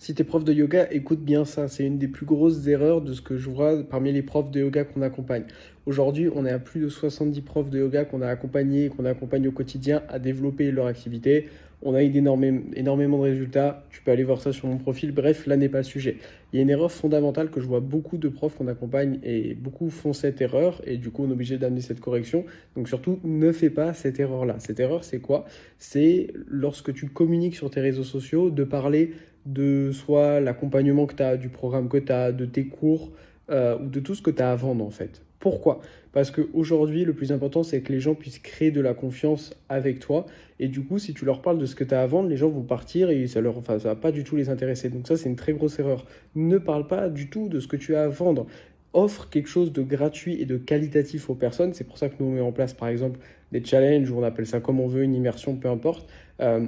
Si t'es prof de yoga, écoute bien ça. C'est une des plus grosses erreurs de ce que je vois parmi les profs de yoga qu'on accompagne. Aujourd'hui, on est à plus de 70 profs de yoga qu'on a accompagnés, qu'on accompagne au quotidien à développer leur activité. On a eu énormément de résultats. Tu peux aller voir ça sur mon profil. Bref, là n'est pas le sujet. Il y a une erreur fondamentale que je vois beaucoup de profs qu'on accompagne et beaucoup font cette erreur. Et du coup, on est obligé d'amener cette correction. Donc surtout, ne fais pas cette erreur-là. Cette erreur, c'est quoi? C'est lorsque tu communiques sur tes réseaux sociaux, de parler de soit l'accompagnement que tu as, du programme que tu as, de tes cours ou de tout ce que tu as à vendre en fait. Pourquoi? Parce qu'aujourd'hui, le plus important, c'est que les gens puissent créer de la confiance avec toi. Et du coup, si tu leur parles de ce que tu as à vendre, les gens vont partir et ça va pas du tout les intéresser. Donc ça, c'est une très grosse erreur. Ne parle pas du tout de ce que tu as à vendre. Offre quelque chose de gratuit et de qualitatif aux personnes. C'est pour ça que nous, on met en place, par exemple, des challenges, ou on appelle ça comme on veut, une immersion, peu importe,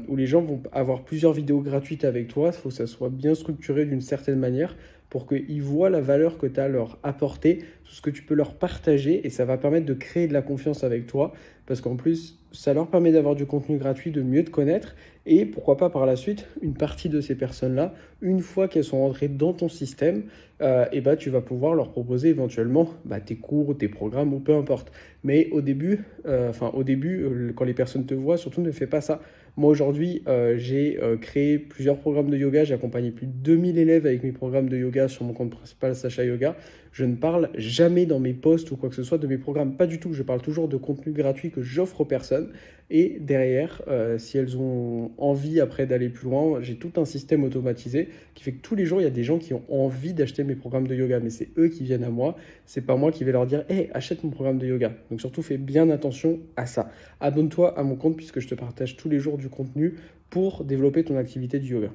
où les gens vont avoir plusieurs vidéos gratuites avec toi. Il faut que ça soit bien structuré d'une certaine manière pour qu'ils voient la valeur que tu as à leur apporter, tout ce que tu peux leur partager, et ça va permettre de créer de la confiance avec toi, parce qu'en plus, ça leur permet d'avoir du contenu gratuit, de mieux te connaître, et pourquoi pas par la suite, une partie de ces personnes-là, une fois qu'elles sont rentrées dans ton système, et bah, tu vas pouvoir leur proposer éventuellement tes cours, tes programmes, ou peu importe. Mais au début, quand les personnes te voient, surtout ne fais pas ça. Moi aujourd'hui, j'ai créé plusieurs programmes de yoga, j'ai accompagné plus de 2000 élèves avec mes programmes de yoga sur mon compte principal Sacha Yoga. Je ne parle jamais dans mes posts ou quoi que ce soit de mes programmes, pas du tout. Je parle toujours de contenu gratuit que j'offre aux personnes. Et derrière, si elles ont envie après d'aller plus loin, j'ai tout un système automatisé qui fait que tous les jours, il y a des gens qui ont envie d'acheter mes programmes de yoga. Mais c'est eux qui viennent à moi, c'est pas moi qui vais leur dire hey, achète mon programme de yoga. Donc surtout, fais bien attention à ça. Abonne-toi à mon compte puisque je te partage tous les jours du contenu pour développer ton activité du yoga.